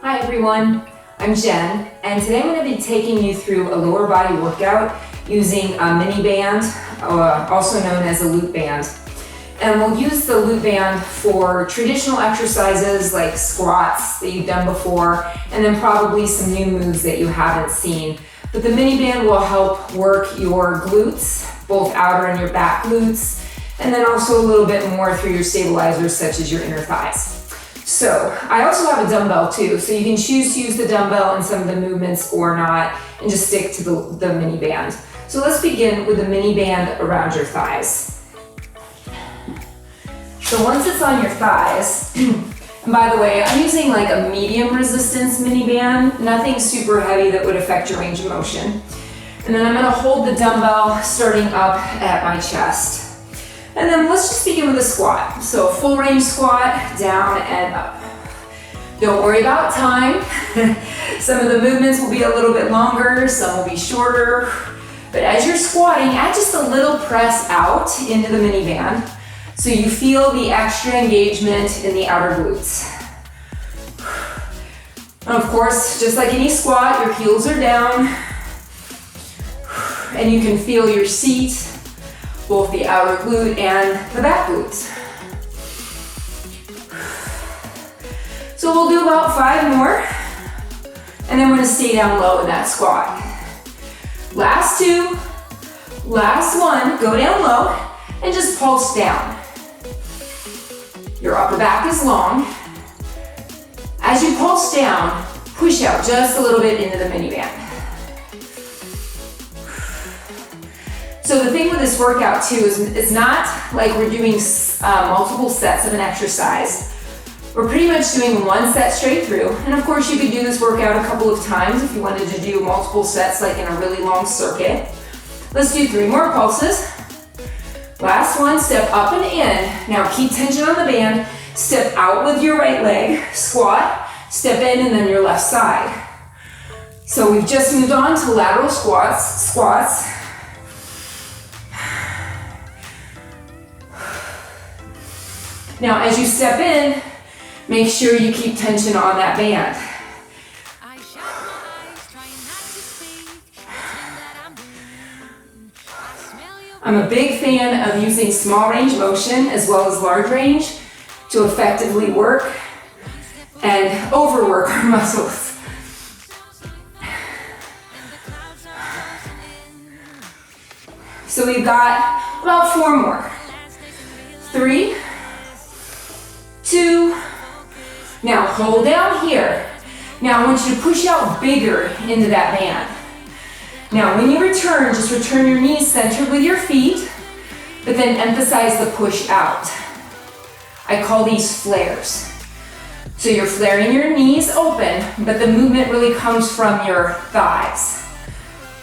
Hi everyone, I'm Jen, and today I'm going to be taking you through a lower body workout using a mini band, also known as a loop band. And we'll use the loop band for traditional exercises like squats that you've done before, and then probably some new moves that you haven't seen. But the mini band will help work your glutes, both outer and your back glutes, and then also a little bit more through your stabilizers such as your inner thighs. So I also have a dumbbell too, so you can choose to use the dumbbell in some of the movements or not, and just stick to the mini band. So let's begin with the mini band around your thighs. So once it's on your thighs, and by the way, I'm using like a medium resistance mini band, nothing super heavy that would affect your range of motion. And then I'm gonna hold the dumbbell starting up at my chest. And then let's just begin with a squat. So a full range squat, down and up. Don't worry about time. Some of the movements will be a little bit longer, some will be shorter. But as you're squatting, add just a little press out into the mini band so you feel the extra engagement in the outer glutes. And of course, just like any squat, your heels are down and you can feel your seat, both the outer glute and the back glutes. So we'll do about 5 more, and then we're gonna stay down low in that squat. Last 2, last 1, go down low, and just pulse down. Your upper back is long. As you pulse down, push out just a little bit into the mini band. So the thing with this workout too is it's not like we're doing multiple sets of an exercise. We're pretty much doing one set straight through. And of course you could do this workout a couple of times if you wanted to do multiple sets like in a really long circuit. Let's do 3 more pulses. Last one, step up and in. Now keep tension on the band. Step out with your right leg, squat, step in, and then your left side. So we've just moved on to lateral squats. Now, as you step in, make sure you keep tension on that band. I'm a big fan of using small range motion as well as large range to effectively work and overwork our muscles. So we've got about 4 more. 3, 2, now hold down here. Now I want you to push out bigger into that band. Now when you return, just return your knees centered with your feet, but then emphasize the push out. I call these flares. So you're flaring your knees open, but the movement really comes from your thighs,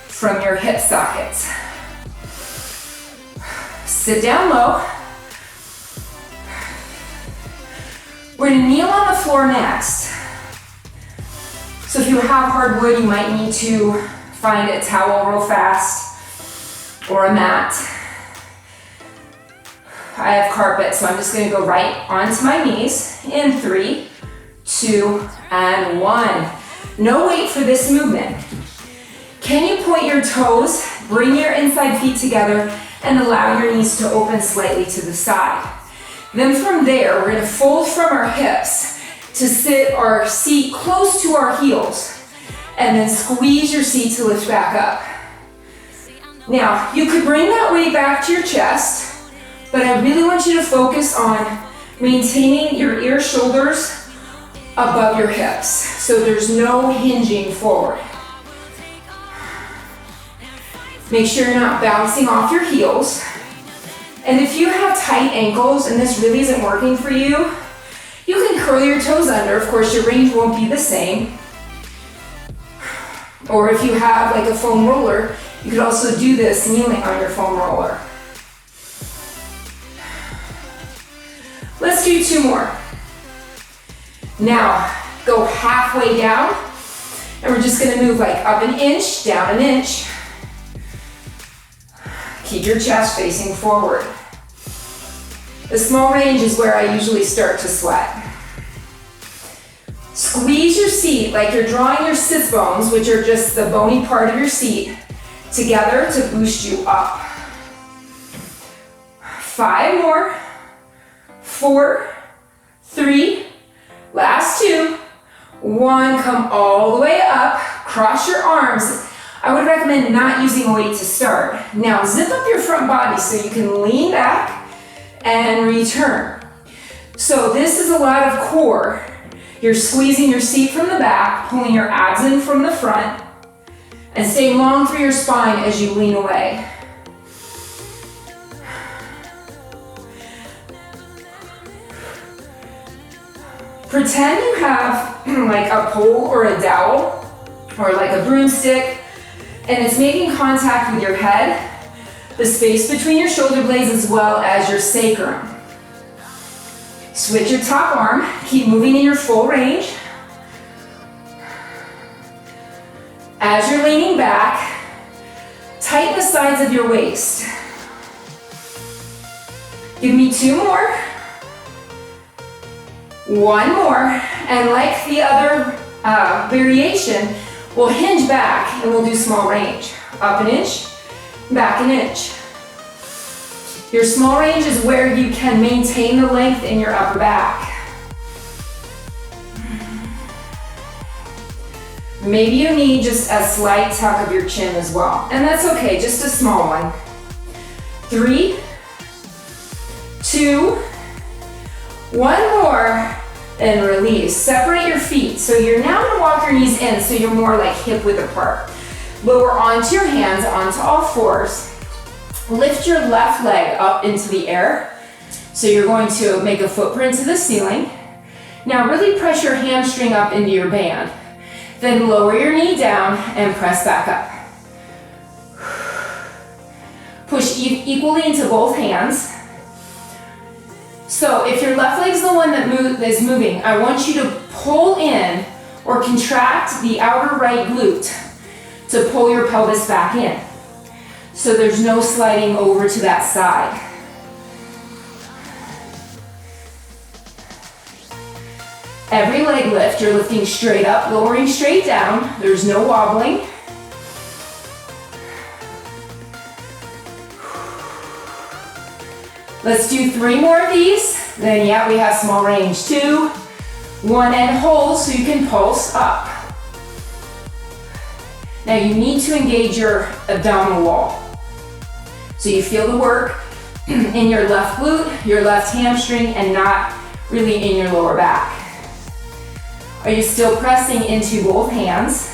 from your hip sockets. Sit down low. We're gonna kneel on the floor next. So if you have hardwood, you might need to find a towel real fast or a mat. I have carpet, so I'm just gonna go right onto my knees in 3, 2, and 1. No weight for this movement. Can you point your toes, bring your inside feet together, and allow your knees to open slightly to the side? Then from there, we're gonna fold from our hips to sit our seat close to our heels, and then squeeze your seat to lift back up. Now, you could bring that weight back to your chest, but I really want you to focus on maintaining your ear shoulders above your hips, so there's no hinging forward. Make sure you're not bouncing off your heels. And if you have tight ankles and this really isn't working for you, you can curl your toes under. Of course, your range won't be the same. Or if you have like a foam roller, you could also do this kneeling on your foam roller. Let's do 2 more. Now, go halfway down, and we're just gonna move like up an inch, down an inch. Keep your chest facing forward. The small range is where I usually start to sweat. Squeeze your seat like you're drawing your sits bones, which are just the bony part of your seat, together to boost you up. 5 more. 4, 3, last 2, 1, come all the way up, cross your arms. I would recommend not using a weight to start. Now zip up your front body so you can lean back and return. So this is a lot of core. You're squeezing your seat from the back, pulling your abs in from the front, and staying long through your spine as you lean away. Pretend you have like a pole or a dowel or like a broomstick, and it's making contact with your head, the space between your shoulder blades as well as your sacrum. Switch your top arm, keep moving in your full range. As you're leaning back, tighten the sides of your waist. Give me 2 more. 1 more, and like the other variation, we'll hinge back and we'll do small range. Up an inch, back an inch. Your small range is where you can maintain the length in your upper back. Maybe you need just a slight tuck of your chin as well, and that's okay, just a small one. 3, 2, 1 more, and release. Separate your feet. So you're now gonna walk your knees in so you're more like hip width apart. Lower onto your hands, onto all fours. Lift your left leg up into the air. So you're going to make a footprint to the ceiling. Now really press your hamstring up into your band. Then lower your knee down and press back up. Push equally into both hands. So if your left leg's the one that is moving, I want you to pull in or contract the outer right glute to pull your pelvis back in. So there's no sliding over to that side. Every leg lift, you're lifting straight up, lowering straight down. There's no wobbling. Let's do 3 more of these. Then yeah, we have small range. 2, 1, and hold so you can pulse up. Now you need to engage your abdominal wall. So you feel the work in your left glute, your left hamstring, and not really in your lower back. Are you still pressing into both hands?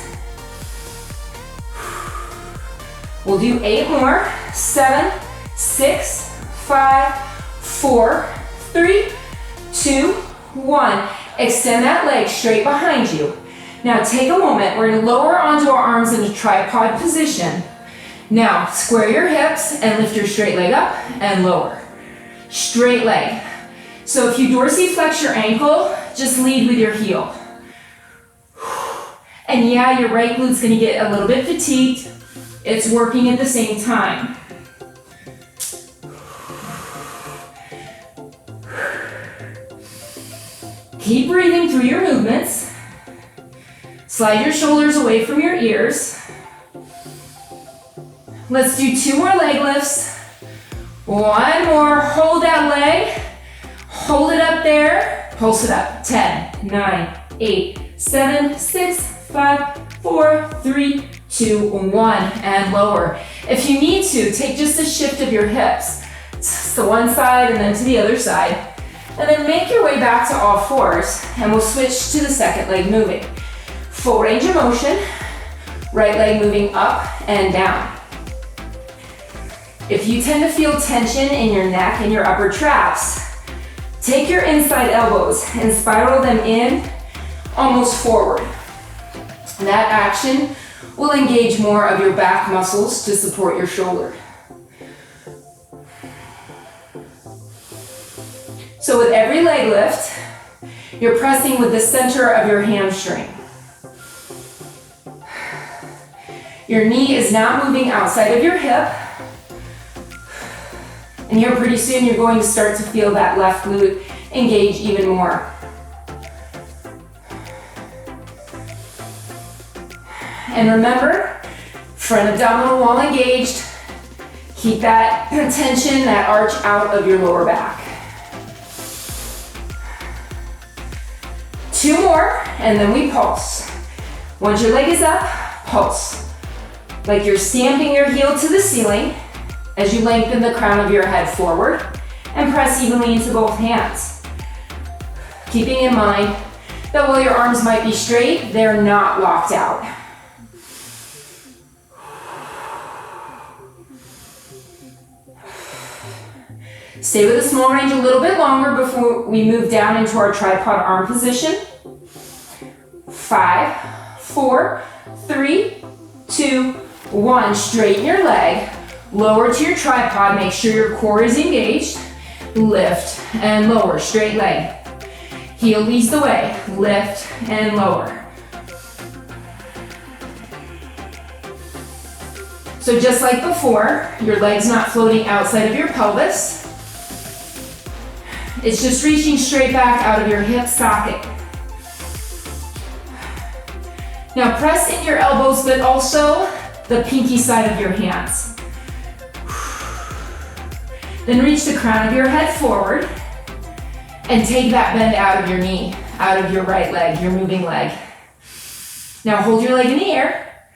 We'll do 8 more. 7, 6, 5, 4, 3, 2, 1. Extend that leg straight behind you. Now take a moment, we're gonna lower onto our arms in a tripod position. Now square your hips and lift your straight leg up and lower. Straight leg. So if you dorsiflex your ankle, just lead with your heel. And yeah, your right glute's gonna get a little bit fatigued. It's working at the same time. Keep breathing through your movements. Slide your shoulders away from your ears. Let's do 2 more leg lifts. 1 more, hold that leg. Hold it up there, pulse it up. 10, 9, 8, 7, 6, 5, 4, 3, 2, 1, and lower. If you need to, take just a shift of your hips to one side and then to the other side. And then make your way back to all fours, and we'll switch to the second leg moving. Full range of motion, right leg moving up and down. If you tend to feel tension in your neck and your upper traps, take your inside elbows and spiral them in almost forward. That action will engage more of your back muscles to support your shoulder. So with every leg lift, you're pressing with the center of your hamstring. Your knee is not moving outside of your hip. And here pretty soon you're going to start to feel that left glute engage even more. And remember, front abdominal wall engaged. Keep that tension, that arch out of your lower back. 2 more, and then we pulse. Once your leg is up, pulse. Like you're stamping your heel to the ceiling as you lengthen the crown of your head forward and press evenly into both hands. Keeping in mind that while your arms might be straight, they're not locked out. Stay with a small range a little bit longer before we move down into our tripod arm position. 5, 4, 3, 2, 1. Straighten your leg, lower to your tripod, make sure your core is engaged. Lift and lower, straight leg. Heel leads the way, lift and lower. So just like before, your leg's not floating outside of your pelvis. It's just reaching straight back out of your hip socket. Now press in your elbows, but also the pinky side of your hands. Then reach the crown of your head forward and take that bend out of your knee, out of your right leg, your moving leg. Now hold your leg in the air.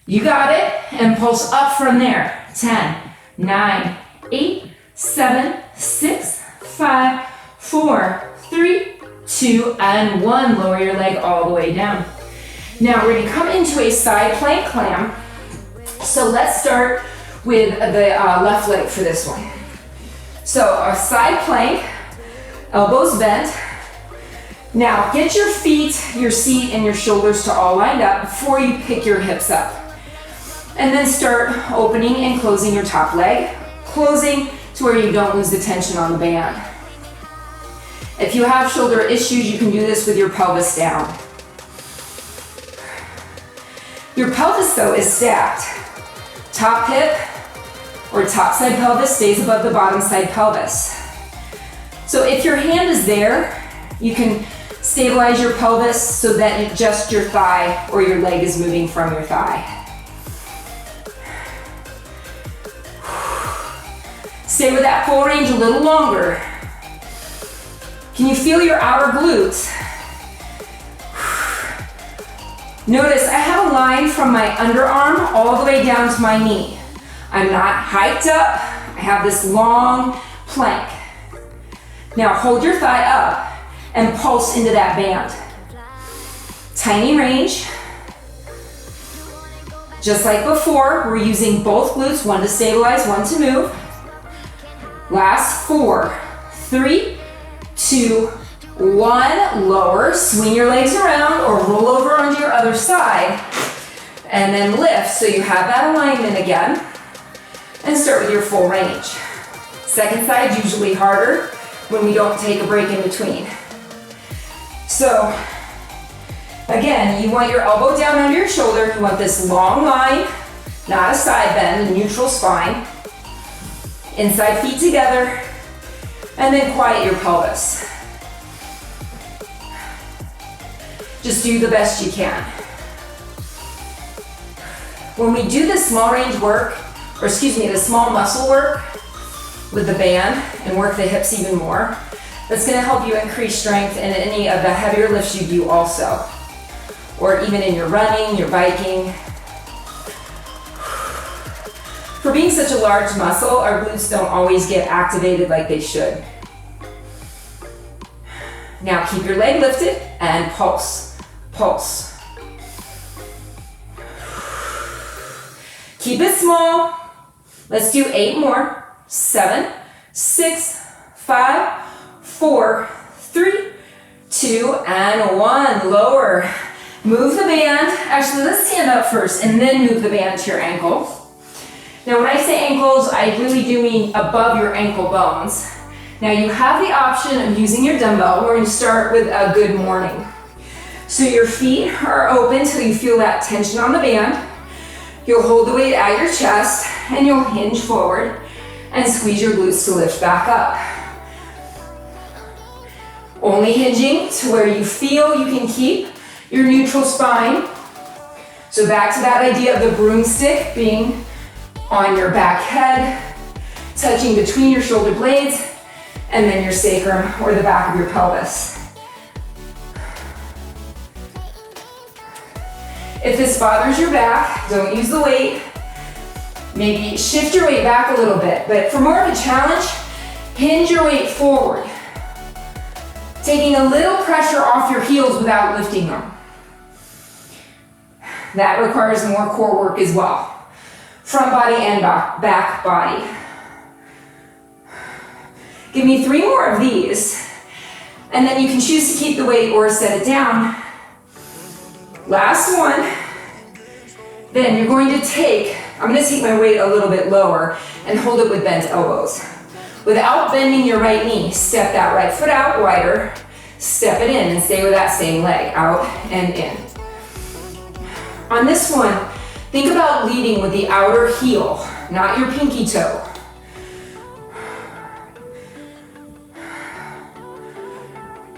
You got it, and pulse up from there. 10, 9, 8, 7, 6, 5, 4, 3, 2, and 1. Lower your leg all the way down. Now we're gonna come into a side plank clam. So let's start with the left leg for this one. So a side plank, elbows bent. Now get your feet, your seat, and your shoulders to all lined up before you pick your hips up. And then start opening and closing your top leg, closing to where you don't lose the tension on the band. If you have shoulder issues, you can do this with your pelvis down. Your pelvis, though, is stacked. Top hip or top side pelvis stays above the bottom side pelvis. So if your hand is there, you can stabilize your pelvis so that just your thigh or your leg is moving from your thigh. Stay with that full range a little longer. Can you feel your outer glutes? Notice I have a line from my underarm all the way down to my knee. I'm not hiked up. I have this long plank. Now hold your thigh up and pulse into that band. Tiny range. Just like before, we're using both glutes, one to stabilize, one to move. Last 4, 3, 2, 1. Lower, swing your legs around or roll over onto your other side. And then lift so you have that alignment again. And start with your full range. Second side's usually harder when we don't take a break in between. So, again, you want your elbow down under your shoulder. You want this long line, not a side bend, a neutral spine. Inside feet together, and then quiet your pelvis. Just do the best you can. When we do the small range work, or excuse me, the small muscle work with the band and work the hips even more, that's gonna help you increase strength in any of the heavier lifts you do also, or even in your running, your biking. For being such a large muscle, our glutes don't always get activated like they should. Now keep your leg lifted and pulse, pulse. Keep it small. Let's do 8 more. 7, 6, 5, 4, 3, 2, and 1. Lower. Move the band. Actually, let's stand up first and then move the band to your ankle. Now when I say ankles, I really do mean above your ankle bones. Now you have the option of using your dumbbell. We're going to start with a good morning. So your feet are open till you feel that tension on the band. You'll hold the weight at your chest and you'll hinge forward and squeeze your glutes to lift back up. Only hinging to where you feel you can keep your neutral spine. So back to that idea of the broomstick being on your back head, touching between your shoulder blades, and then your sacrum or the back of your pelvis. If this bothers your back, don't use the weight. Maybe shift your weight back a little bit, but for more of a challenge, hinge your weight forward, taking a little pressure off your heels without lifting them. That requires more core work as well. Front body and back body. Give me 3 more of these, and then you can choose to keep the weight or set it down. Last one. Then you're going to take, I'm going to take my weight a little bit lower and hold it with bent elbows. Without bending your right knee, step that right foot out wider, step it in, and stay with that same leg, out and in. On this one, think about leading with the outer heel, not your pinky toe.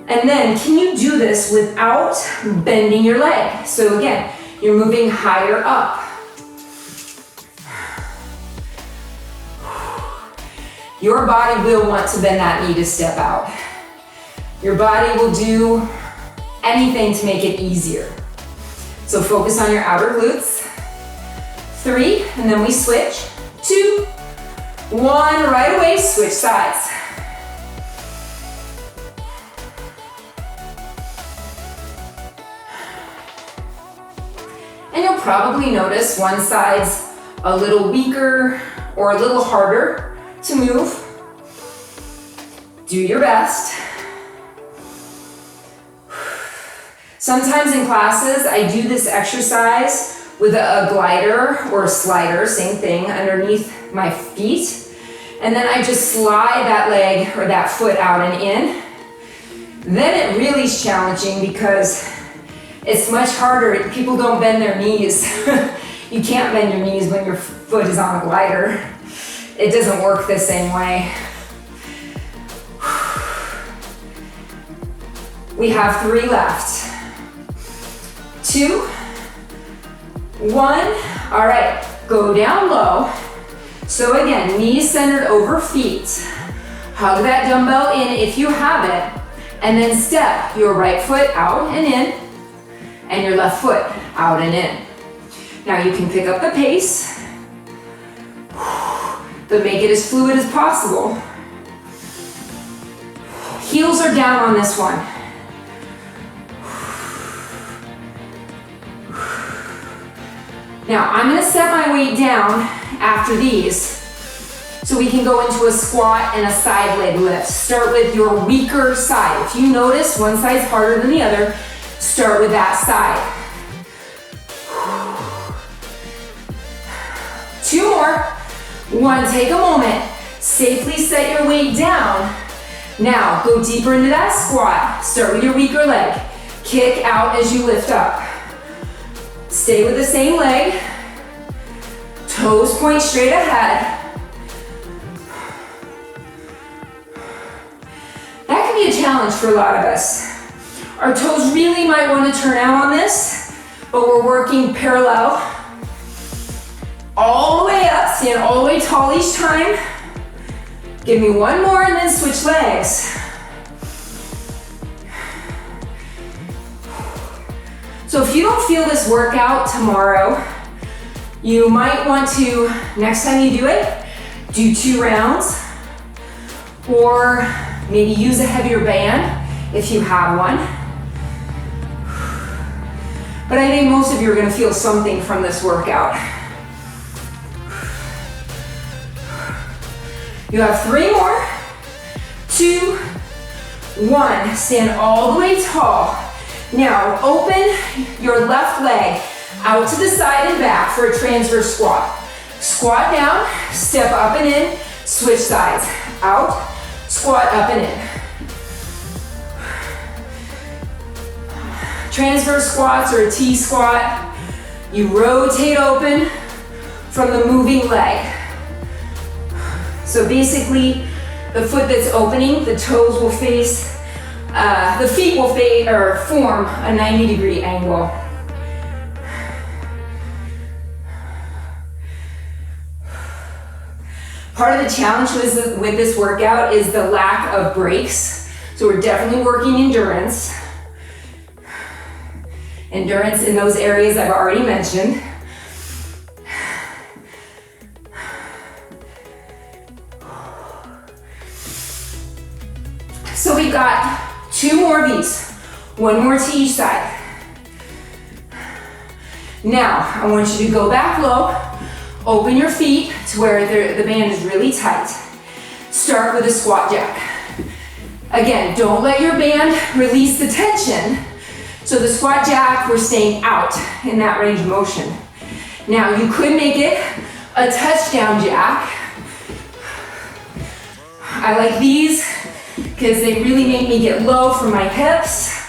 And then, can you do this without bending your leg? So again, you're moving higher up. Your body will want to bend that knee to step out. Your body will do anything to make it easier. So focus on your outer glutes. 3, and then we switch. 2, 1, right away, switch sides. And you'll probably notice one side's a little weaker or a little harder to move. Do your best. Sometimes in classes, I do this exercise with a glider or a slider, same thing, underneath my feet. And then I just slide that leg or that foot out and in. Then it really is challenging because it's much harder. People don't bend their knees. You can't bend your knees when your foot is on a glider. It doesn't work the same way. We have 3 left. 2, 1. All right, go down low. So again, knees centered over feet. Hug that dumbbell in if you have it, and then step your right foot out and in, and your left foot out and in. Now you can pick up the pace, but make it as fluid as possible. Heels are down on this one. Now I'm gonna set my weight down after these so we can go into a squat and a side leg lift. Start with your weaker side. If you notice one side's harder than the other, start with that side. 2 more. 1, take a moment. Safely set your weight down. Now go deeper into that squat. Start with your weaker leg. Kick out as you lift up. Stay with the same leg. Toes point straight ahead. That can be a challenge for a lot of us. Our toes really might want to turn out on this, but we're working parallel. All the way up, stand all the way tall each time. Give me 1 more and then switch legs. So if you don't feel this workout tomorrow, you might want to, next time you do it, do 2 rounds, or maybe use a heavier band if you have one. But I think most of you are going to feel something from this workout. You have 3 more. 2, 1. Stand all the way tall. Now open your left leg out to the side and back for a transverse squat. Squat down, step up and in, switch sides. Out, squat up and in. Transverse squats or a T squat, you rotate open from the moving leg. So basically, the foot that's opening, the toes will face, the feet will form a 90-degree angle. Part of the challenge with this workout is the lack of breaks. So we're definitely working endurance. Endurance in those areas I've already mentioned. So we've got 2 more of these, 1 more to each side. Now, I want you to go back low, open your feet to where the band is really tight. Start with a squat jack. Again, don't let your band release the tension. So the squat jack, we're staying out in that range of motion. Now, you could make it a touchdown jack. I like these because they really make me get low from my hips.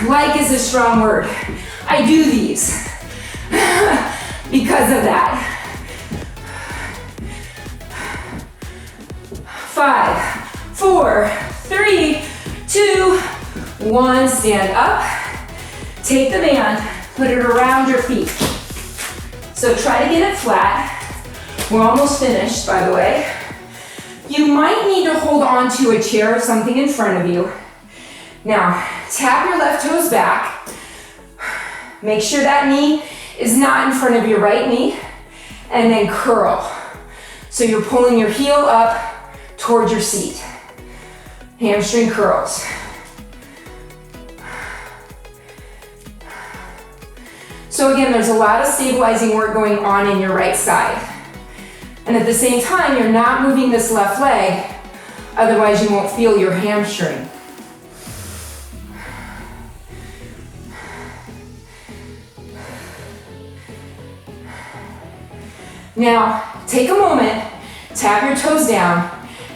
Like is a strong word. I do these because of that. 5, 4, 3, 2, 1. Stand up. Take the band, put it around your feet. So try to get it flat. We're almost finished, by the way. You might need to hold on to a chair or something in front of you. Now, tap your left toes back. Make sure that knee is not in front of your right knee. And then curl. So you're pulling your heel up towards your seat. Hamstring curls. So again, there's a lot of stabilizing work going on in your right side. And at the same time, you're not moving this left leg, otherwise you won't feel your hamstring. Now, take a moment, tap your toes down,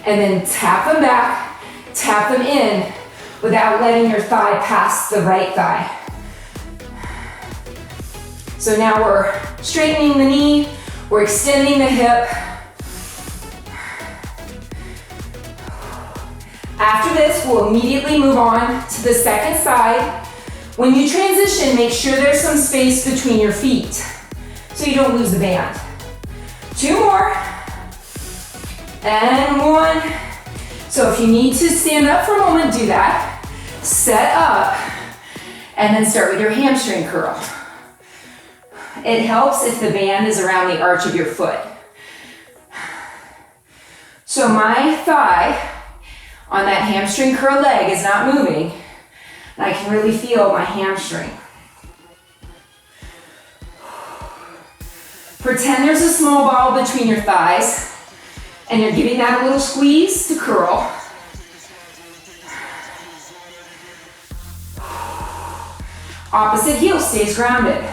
and then tap them back, tap them in, without letting your thigh pass the right thigh. So now we're straightening the knee, we're extending the hip. After this, we'll immediately move on to the second side. When you transition, make sure there's some space between your feet so you don't lose the band. 2 more, and 1. So if you need to stand up for a moment, do that. Set up, and then start with your hamstring curl. It helps if the band is around the arch of your foot. So my thigh on that hamstring curl leg is not moving, and I can really feel my hamstring. Pretend there's a small ball between your thighs, and you're giving that a little squeeze to curl. Opposite heel stays grounded.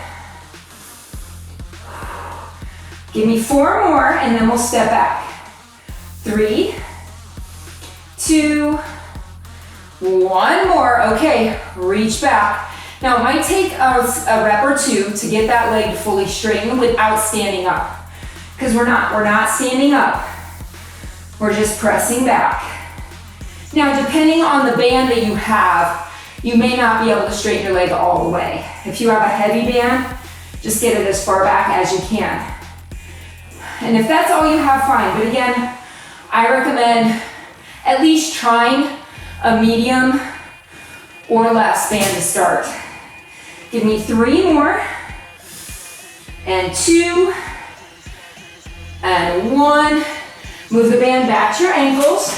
Give me 4 more, and then we'll step back. 3, 2, 1 more. Okay, reach back. Now it might take a rep or 2 to get that leg fully straightened without standing up. Because we're not standing up. We're just pressing back. Now depending on the band that you have, you may not be able to straighten your leg all the way. If you have a heavy band, just get it as far back as you can. And if that's all you have, fine. But again, I recommend at least trying a medium or less band to start. Give me 3 more, and 2, and 1. Move the band back to your ankles.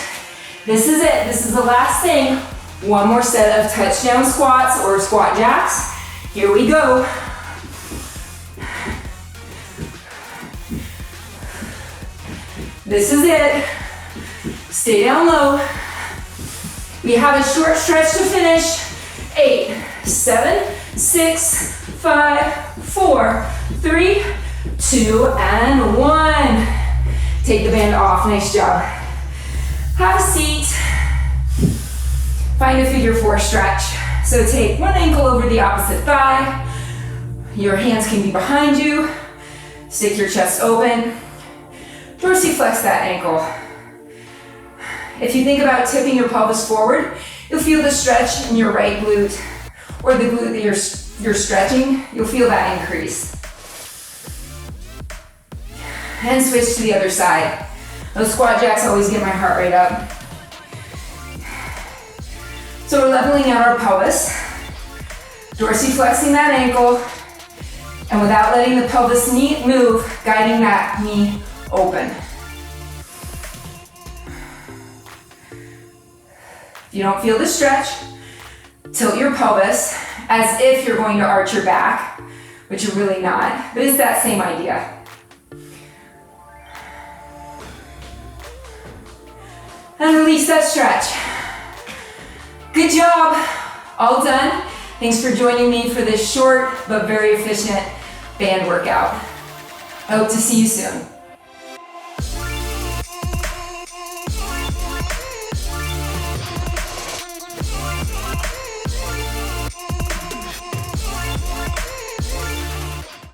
This is it, this is the last thing. 1 more set of touchdown squats or squat jacks. Here we go. This is it. Stay down low. We have a short stretch to finish. 8, 7, 6, 5, 4, 3, 2, and 1. Take the band off, nice job. Have a seat. Find a figure 4 stretch. So take one ankle over the opposite thigh. Your hands can be behind you. Stick your chest open. Dorsiflex that ankle. If you think about tipping your pelvis forward, you'll feel the stretch in your right glute, or the glute that you're stretching, you'll feel that increase. And switch to the other side. Those squat jacks always get my heart rate up. So we're leveling out our pelvis, dorsiflexing that ankle, and without letting the pelvis knee move, guiding that knee open. If you don't feel the stretch, tilt your pelvis as if you're going to arch your back, which you're really not, but it's that same idea. And release that stretch. Good job, all done. Thanks for joining me for this short but very efficient band workout. I hope to see you soon.